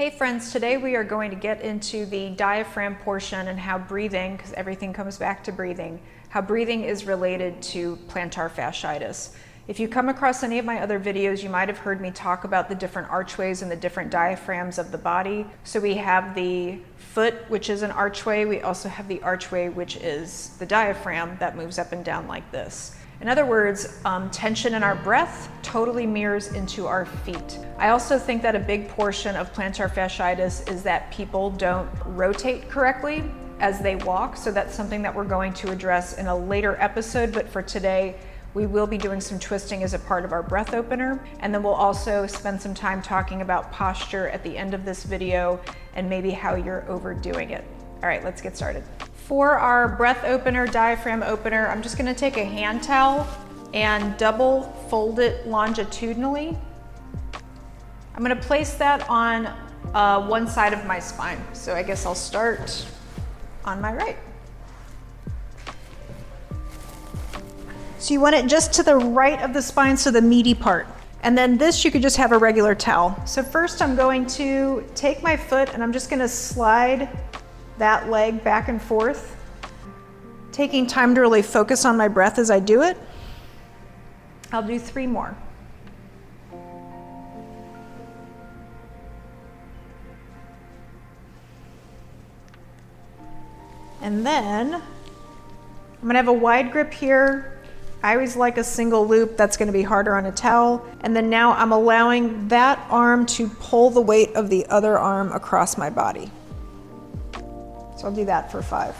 Hey friends, today we are going to get into the diaphragm portion and how breathing, because everything comes back to breathing, how breathing is related to plantar fasciitis. If you come across any of my other videos, you might have heard me talk about the different archways and the different diaphragms of the body. So we have the foot, which is an archway. We also have the archway, which is the diaphragm that moves up and down like this. In other words, tension in our breath totally mirrors into our feet. I also think that a big portion of plantar fasciitis is that people don't rotate correctly as they walk. So that's something that we're going to address in a later episode. But for today, we will be doing some twisting as a part of our breath opener. And then we'll also spend some time talking about posture at the end of this video and maybe how you're overdoing it. All right, let's get started. For our breath opener, diaphragm opener, I'm just gonna take a hand towel and double fold it longitudinally. I'm gonna place that on one side of my spine. So I guess I'll start on my right. So you want it just to the right of the spine, so the meaty part. And then this, you could just have a regular towel. So first I'm going to take my foot and I'm just gonna slide that leg back and forth, taking time to really focus on my breath as I do it. I'll do 3 more. And then I'm gonna have a wide grip here. I always like a single loop. That's gonna be harder on a towel. And then now I'm allowing that arm to pull the weight of the other arm across my body. So I'll do that for 5.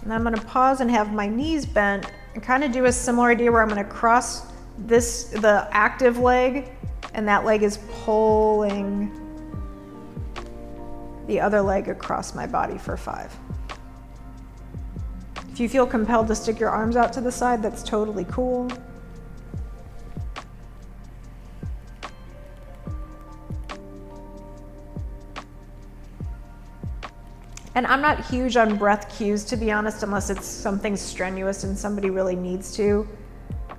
And then I'm going to pause and have my knees bent and kind of do a similar idea where I'm going to cross the active leg, and that leg is pulling the other leg across my body for 5. If you feel compelled to stick your arms out to the side, that's totally cool. And I'm not huge on breath cues, to be honest, unless it's something strenuous and somebody really needs to.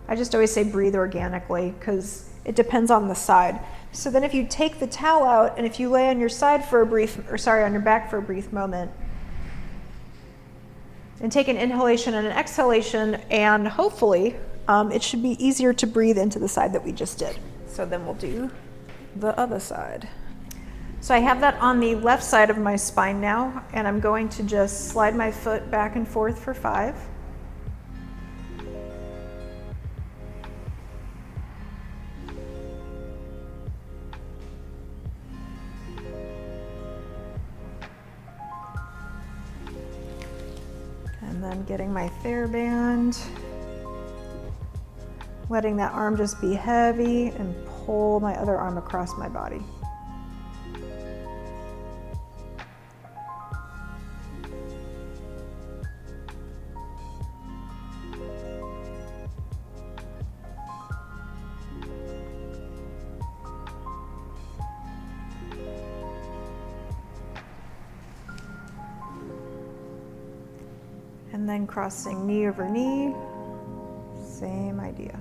I just always say breathe organically because it depends on the side. So then if you take the towel out and if you lay on your side for a brief, on your back for a brief moment, and take an inhalation and an exhalation, and hopefully it should be easier to breathe into the side that we just did. So then we'll do the other side. So I have that on the left side of my spine now, and I'm going to just slide my foot back and forth for 5. And then getting my TheraBand, letting that arm just be heavy and pull my other arm across my body. And then crossing knee over knee, same idea.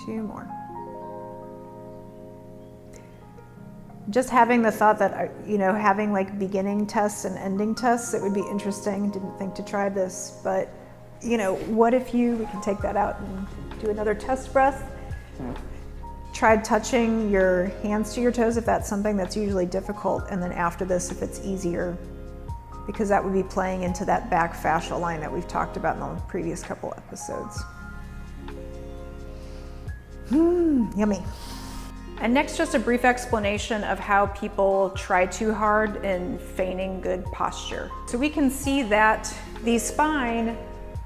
Two more. Just having the thought that, having like beginning tests and ending tests, it would be interesting. Didn't think to try this, but what if we can take that out and do another test breath. Try touching your hands to your toes if that's something that's usually difficult, and then after this if it's easier, because that would be playing into that back fascial line that we've talked about in the previous couple episodes. Yummy. And next, just a brief explanation of how people try too hard in feigning good posture. So we can see that the spine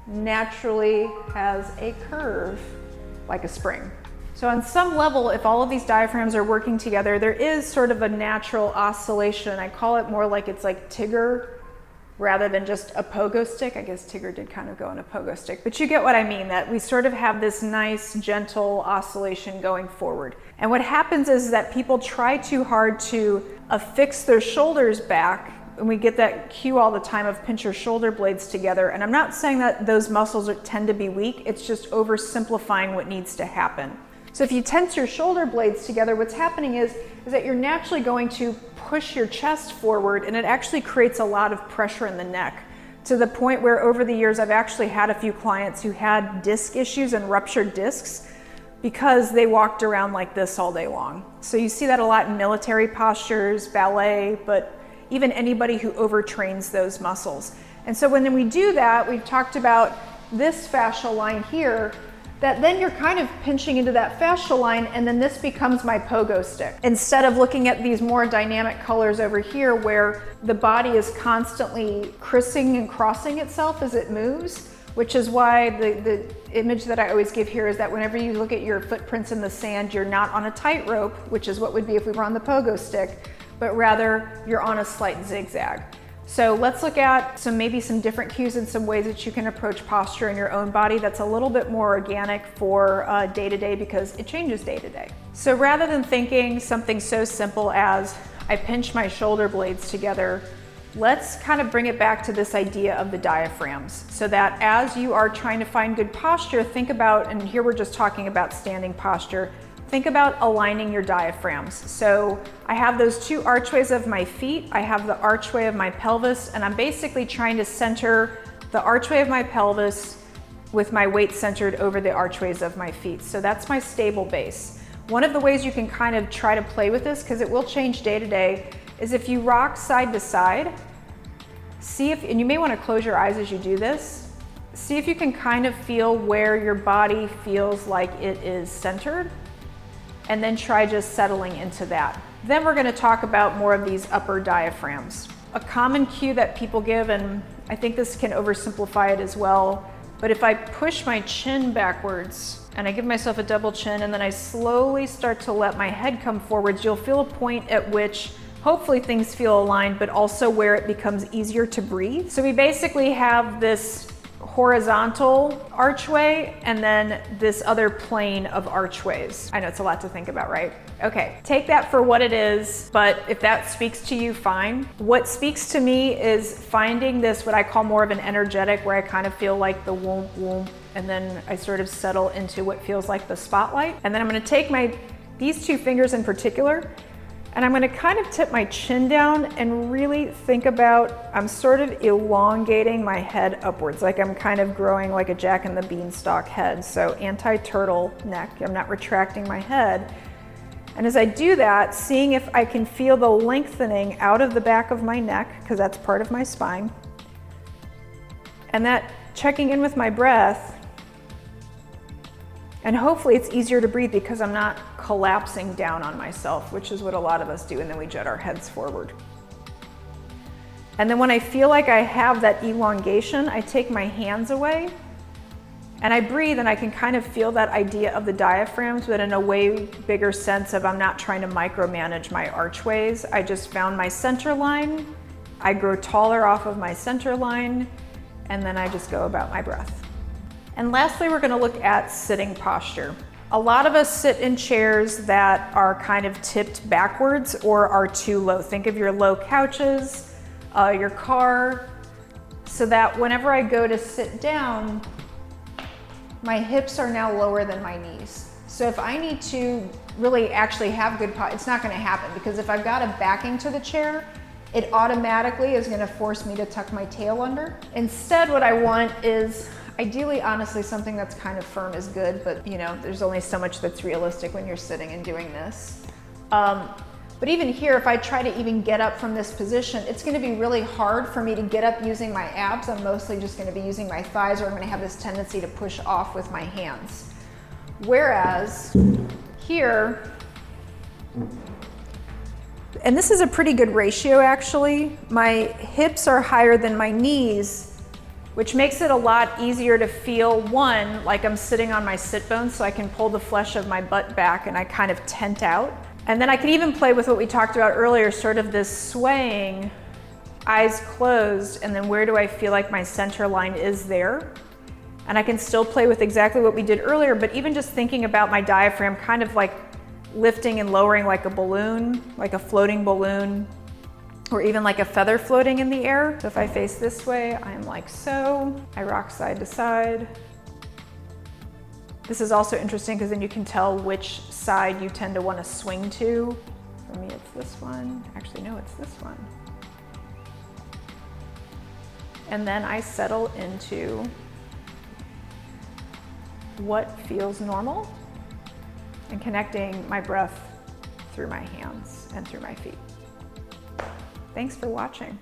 naturally has a curve like a spring. So on some level, if all of these diaphragms are working together, there is sort of a natural oscillation. I call it more like it's like Tigger rather than just a pogo stick. I guess Tigger did kind of go on a pogo stick, but you get what I mean, that we sort of have this nice, gentle oscillation going forward. And what happens is that people try too hard to affix their shoulders back, and we get that cue all the time of pinch your shoulder blades together. And I'm not saying that those muscles tend to be weak, it's just oversimplifying what needs to happen. So if you tense your shoulder blades together, what's happening is that you're naturally going to push your chest forward, and it actually creates a lot of pressure in the neck, to the point where over the years I've actually had a few clients who had disc issues and ruptured discs because they walked around like this all day long. So you see that a lot in military postures, ballet, but even anybody who overtrains those muscles. And so when we do that, we've talked about this fascial line here, that then you're kind of pinching into that fascial line, and then this becomes my pogo stick. Instead of looking at these more dynamic colors over here where the body is constantly crissing and crossing itself as it moves, which is why the image that I always give here is that whenever you look at your footprints in the sand, you're not on a tightrope, which is what would be if we were on the pogo stick, but rather you're on a slight zigzag. So let's look at maybe some different cues and some ways that you can approach posture in your own body that's a little bit more organic for day to day, because it changes day to day. So rather than thinking something so simple as I pinch my shoulder blades together, let's kind of bring it back to this idea of the diaphragms, so that as you are trying to find good posture, think about, and here we're just talking about standing posture, think about aligning your diaphragms. So I have those two archways of my feet, I have the archway of my pelvis, and I'm basically trying to center the archway of my pelvis with my weight centered over the archways of my feet. So that's my stable base. One of the ways you can kind of try to play with this, because it will change day to day, is if you rock side to side, see if, and you may want to close your eyes as you do this, see if you can kind of feel where your body feels like it is centered, and then try just settling into that. Then we're going to talk about more of these upper diaphragms. A common cue that people give, and I think this can oversimplify it as well, but if I push my chin backwards and I give myself a double chin and then I slowly start to let my head come forwards, you'll feel a point at which hopefully things feel aligned, but also where it becomes easier to breathe. So we basically have this horizontal archway and then this other plane of archways. I know it's a lot to think about, right? Okay, take that for what it is, but if that speaks to you, fine. What speaks to me is finding this, what I call more of an energetic, where I kind of feel like the whoomp whoomp, and then I sort of settle into what feels like the spotlight. And then I'm gonna take these two fingers in particular, and I'm gonna kind of tip my chin down and really think about, I'm sort of elongating my head upwards, like I'm kind of growing like a Jack and the Beanstalk head. So anti-turtle neck, I'm not retracting my head. And as I do that, seeing if I can feel the lengthening out of the back of my neck, because that's part of my spine. And that checking in with my breath. And hopefully it's easier to breathe because I'm not collapsing down on myself, which is what a lot of us do, and then we jet our heads forward. And then when I feel like I have that elongation, I take my hands away and I breathe, and I can kind of feel that idea of the diaphragms, but in a way bigger sense of I'm not trying to micromanage my archways. I just found my center line, I grow taller off of my center line, and then I just go about my breath. And lastly, we're going to look at sitting posture. A lot of us sit in chairs that are kind of tipped backwards or are too low. Think of your low couches, your car, so that whenever I go to sit down, my hips are now lower than my knees. So if I need to really actually have good posture, it's not going to happen, because if I've got a backing to the chair, it automatically is going to force me to tuck my tail under. Instead, what I want is, ideally, honestly, something that's kind of firm is good, but you know, there's only so much that's realistic when you're sitting and doing this. But even here, if I try to even get up from this position, it's going to be really hard for me to get up using my abs. I'm mostly just going to be using my thighs, or I'm going to have this tendency to push off with my hands. Whereas here, and this is a pretty good ratio actually, my hips are higher than my knees, which makes it a lot easier to feel, one, like I'm sitting on my sit bones, so I can pull the flesh of my butt back and I kind of tent out. And then I can even play with what we talked about earlier, sort of this swaying eyes closed, and then where do I feel like my center line is there? And I can still play with exactly what we did earlier, but even just thinking about my diaphragm kind of like lifting and lowering like a balloon, like a floating balloon, or even like a feather floating in the air. So if I face this way, I'm like so. I rock side to side. This is also interesting because then you can tell which side you tend to want to swing to. For me, it's this one. Actually, no, it's this one. And then I settle into what feels normal and connecting my breath through my hands and through my feet. Thanks for watching.